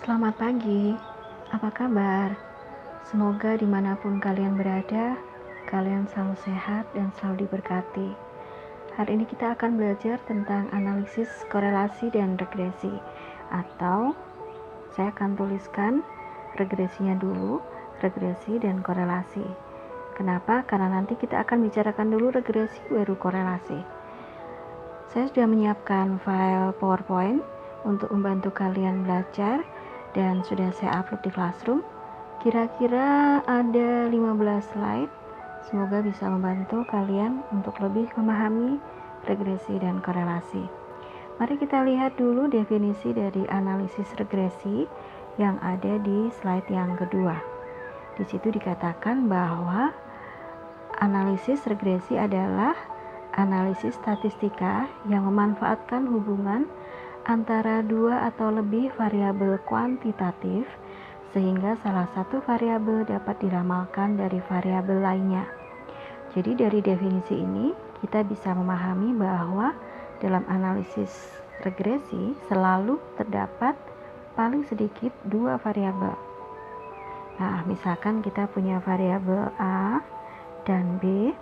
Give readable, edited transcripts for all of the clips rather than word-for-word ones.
Selamat pagi, apa kabar? Semoga dimanapun kalian berada, kalian selalu sehat dan selalu diberkati. Hari ini kita akan belajar tentang analisis korelasi dan regresi, atau saya akan tuliskan regresinya dulu, regresi dan korelasi. Kenapa? Karena nanti kita akan bicarakan dulu regresi baru korelasi. Saya sudah menyiapkan file PowerPoint untuk membantu kalian belajar dan sudah saya upload di Classroom. Kira-kira ada 15 slide. Semoga bisa membantu kalian untuk lebih memahami regresi dan korelasi. Mari kita lihat dulu definisi dari analisis regresi yang ada di slide yang kedua. Di situ dikatakan bahwa analisis regresi adalah analisis statistika yang memanfaatkan hubungan antara dua atau lebih variabel kuantitatif sehingga salah satu variabel dapat diramalkan dari variabel lainnya. Jadi dari definisi ini kita bisa memahami bahwa dalam analisis regresi selalu terdapat paling sedikit dua variabel. Nah, misalkan kita punya variabel A dan B.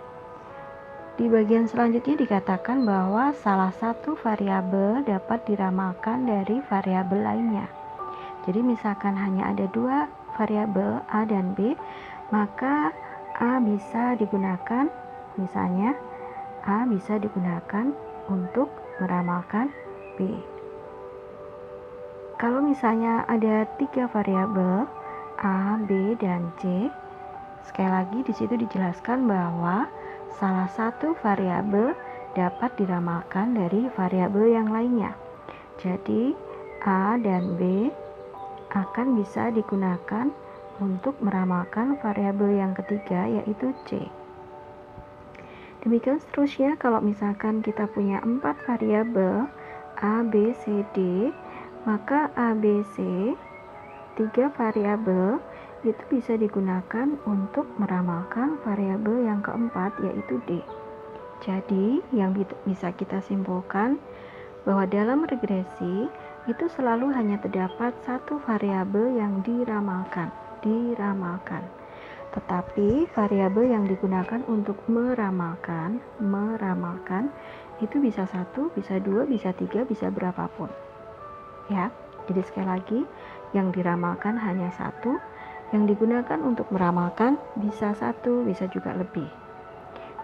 Di bagian selanjutnya dikatakan bahwa salah satu variabel dapat diramalkan dari variabel lainnya. Jadi misalkan hanya ada dua variabel A dan B, maka A bisa digunakan, misalnya A bisa digunakan untuk meramalkan B. Kalau misalnya ada tiga variabel A, B, dan C, sekali lagi di situ dijelaskan bahwa salah satu variabel dapat diramalkan dari variabel yang lainnya. Jadi A dan B akan bisa digunakan untuk meramalkan variabel yang ketiga, yaitu C. Demikian seterusnya kalau misalkan kita punya 4 variabel A, B, C, D, maka A, B, C 3 variabel itu bisa digunakan untuk meramalkan variabel yang keempat, yaitu D. Jadi yang bisa kita simpulkan bahwa dalam regresi itu selalu hanya terdapat satu variabel yang diramalkan. Tetapi variabel yang digunakan untuk meramalkan itu bisa satu, bisa dua, bisa tiga, bisa berapapun. Ya, jadi sekali lagi yang diramalkan hanya satu, yang digunakan untuk meramalkan bisa satu, bisa juga lebih.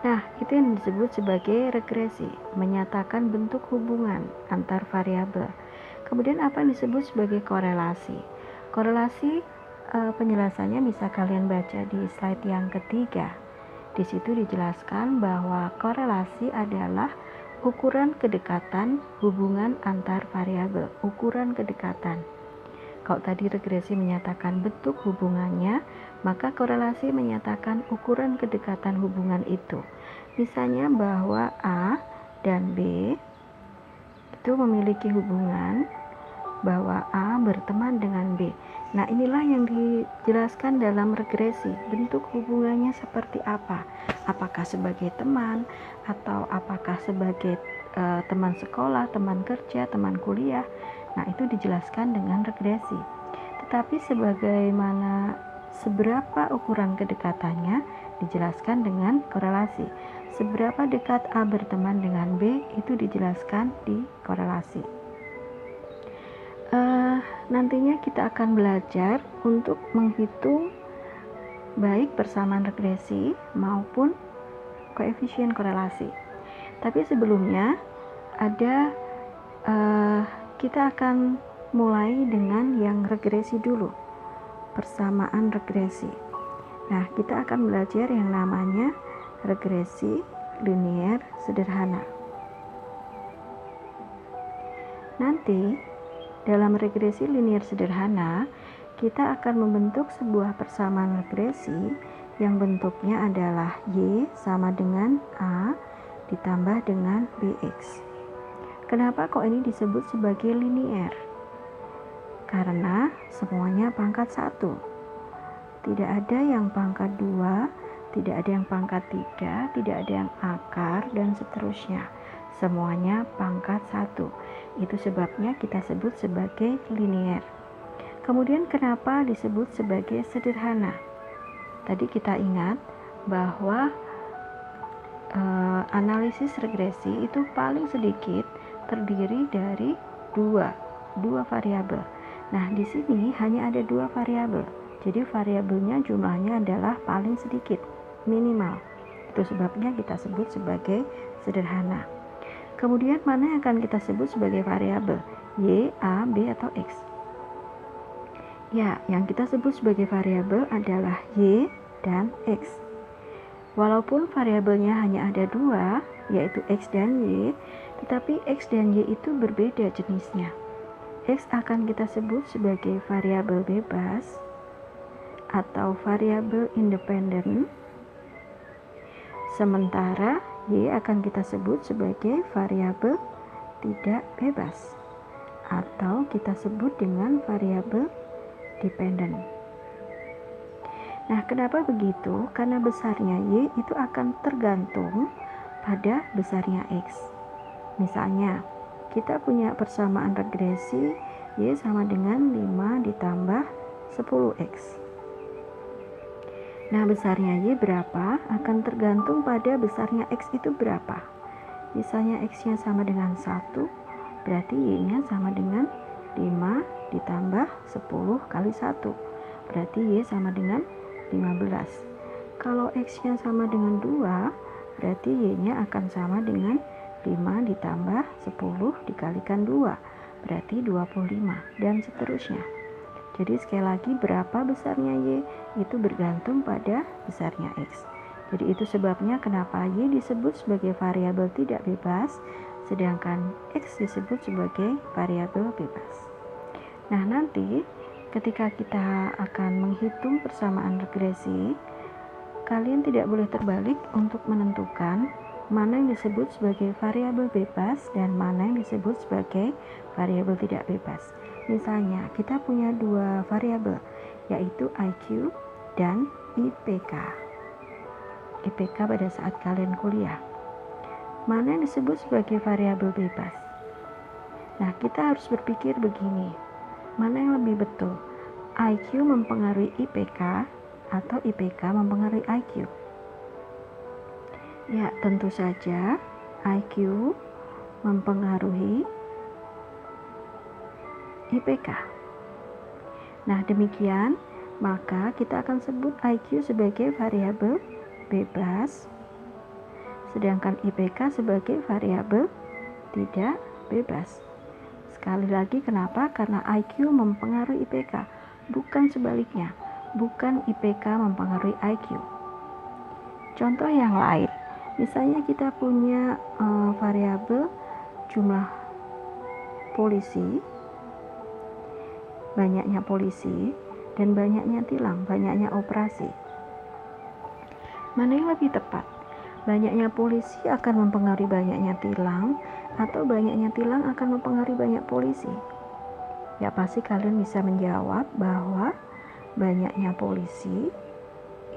Nah, itu yang disebut sebagai regresi, menyatakan bentuk hubungan antar variabel. Kemudian apa yang disebut sebagai korelasi? Korelasi penjelasannya bisa kalian baca di slide yang ketiga. Di situ dijelaskan bahwa korelasi adalah ukuran kedekatan hubungan antar variabel, ukuran kedekatan. Kalau tadi regresi menyatakan bentuk hubungannya, maka korelasi menyatakan ukuran kedekatan hubungan itu. Misalnya bahwa A dan B itu memiliki hubungan bahwa A berteman dengan B. Nah, inilah yang dijelaskan dalam regresi. Bentuk hubungannya seperti apa? Apakah sebagai teman atau apakah sebagai teman sekolah, teman kerja, teman kuliah? Nah, itu dijelaskan dengan regresi. Tetapi seberapa ukuran kedekatannya dijelaskan dengan korelasi. Seberapa dekat A berteman dengan B itu dijelaskan di korelasi. Nantinya kita akan belajar untuk menghitung baik persamaan regresi maupun koefisien korelasi. Tapi sebelumnya kita akan mulai dengan yang regresi dulu, persamaan regresi. Nah, kita akan belajar yang namanya regresi linier sederhana. Nanti dalam regresi linier sederhana, kita akan membentuk sebuah persamaan regresi yang bentuknya adalah Y sama dengan A ditambah dengan BX. Kenapa kok ini disebut sebagai linier? Karena semuanya pangkat 1. Tidak ada yang pangkat 2, tidak ada yang pangkat 3, tidak ada yang akar, dan seterusnya. Semuanya pangkat 1. Itu sebabnya kita sebut sebagai linier. Kemudian kenapa disebut sebagai sederhana? Tadi kita ingat bahwa analisis regresi itu paling sedikit terdiri dari dua variabel. Nah, di sini hanya ada 2 variabel. Jadi variabelnya jumlahnya adalah paling sedikit, minimal. Itu sebabnya kita sebut sebagai sederhana. Kemudian mana yang akan kita sebut sebagai variabel? Y, A, B, atau X? Ya, yang kita sebut sebagai variabel adalah Y dan X. Walaupun variabelnya hanya ada 2, yaitu X dan Y, tetapi X dan Y itu berbeda jenisnya. X akan kita sebut sebagai variabel bebas atau variabel independen, sementara Y akan kita sebut sebagai variabel tidak bebas atau kita sebut dengan variabel dependen. Nah, kenapa begitu? Karena besarnya Y itu akan tergantung pada besarnya X. Misalnya, kita punya persamaan regresi Y sama dengan 5 ditambah 10X. Nah, besarnya Y berapa akan tergantung pada besarnya X itu berapa. Misalnya X-nya sama dengan 1, berarti Y-nya sama dengan 5 ditambah 10 kali 1, berarti Y sama dengan 15. Kalau X-nya sama dengan 2, berarti Y-nya akan sama dengan 5 ditambah 10 dikalikan 2, berarti 25, dan seterusnya. Jadi sekali lagi, berapa besarnya Y itu bergantung pada besarnya X. Jadi itu sebabnya kenapa Y disebut sebagai variabel tidak bebas, sedangkan X disebut sebagai variabel bebas. Nah, nanti ketika kita akan menghitung persamaan regresi, kalian tidak boleh terbalik untuk menentukan mana yang disebut sebagai variabel bebas dan mana yang disebut sebagai variabel tidak bebas. Misalnya, kita punya 2 variabel, yaitu IQ dan IPK. IPK pada saat kalian kuliah. Mana yang disebut sebagai variabel bebas? Nah, kita harus berpikir begini. Mana yang lebih betul? IQ mempengaruhi IPK atau IPK mempengaruhi IQ? Ya, tentu saja IQ mempengaruhi IPK. Nah, demikian, maka kita akan sebut IQ sebagai variabel bebas, sedangkan IPK sebagai variabel tidak bebas. Sekali lagi, kenapa? Karena IQ mempengaruhi IPK, bukan sebaliknya, bukan IPK mempengaruhi IQ. Contoh yang lain, misalnya kita punya variabel jumlah polisi, banyaknya polisi, dan banyaknya tilang, banyaknya operasi. Mana yang lebih tepat? Banyaknya polisi akan mempengaruhi banyaknya tilang, atau banyaknya tilang akan mempengaruhi banyak polisi? Ya, pasti kalian bisa menjawab bahwa banyaknya polisi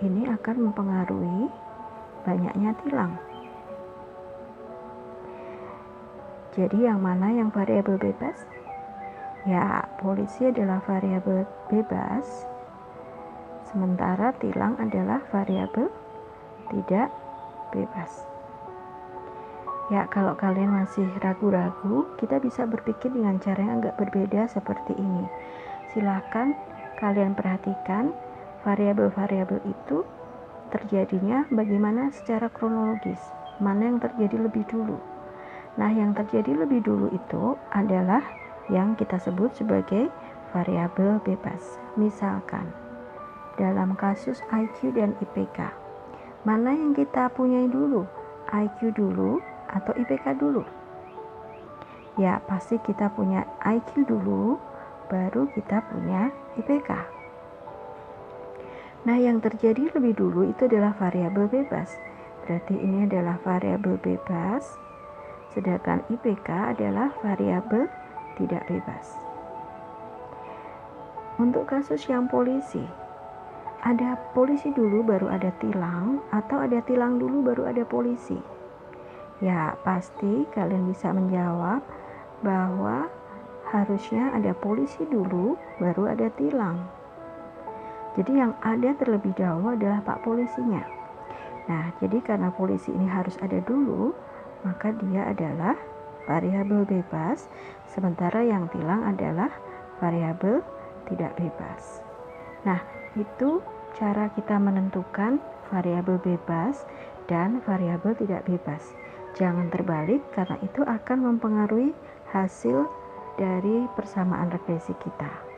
ini akan mempengaruhi banyaknya tilang. Jadi yang mana yang variabel bebas? Ya, polisi adalah variabel bebas, sementara tilang adalah variabel tidak bebas. Ya, kalau kalian masih ragu-ragu, kita bisa berpikir dengan cara yang agak berbeda seperti ini. Silakan kalian perhatikan variabel-variabel itu terjadinya bagaimana secara kronologis. Mana yang terjadi lebih dulu? Nah, yang terjadi lebih dulu itu adalah yang kita sebut sebagai variabel bebas. Misalkan, dalam kasus IQ dan IPK, mana yang kita punyai dulu? IQ dulu atau IPK dulu? Ya, pasti kita punya IQ dulu, baru kita punya IPK. Nah, yang terjadi lebih dulu itu adalah variabel bebas. Berarti ini adalah variabel bebas, sedangkan IPK adalah variabel tidak bebas. Untuk kasus yang polisi, ada polisi dulu baru ada tilang, atau ada tilang dulu baru ada polisi? Ya, pasti kalian bisa menjawab bahwa harusnya ada polisi dulu, baru ada tilang. Jadi yang ada terlebih dahulu adalah Pak Polisinya. Nah, jadi karena polisi ini harus ada dulu, maka dia adalah variabel bebas, sementara yang tilang adalah variabel tidak bebas. Nah, itu cara kita menentukan variabel bebas dan variabel tidak bebas. Jangan terbalik, karena itu akan mempengaruhi hasil dari persamaan regresi kita.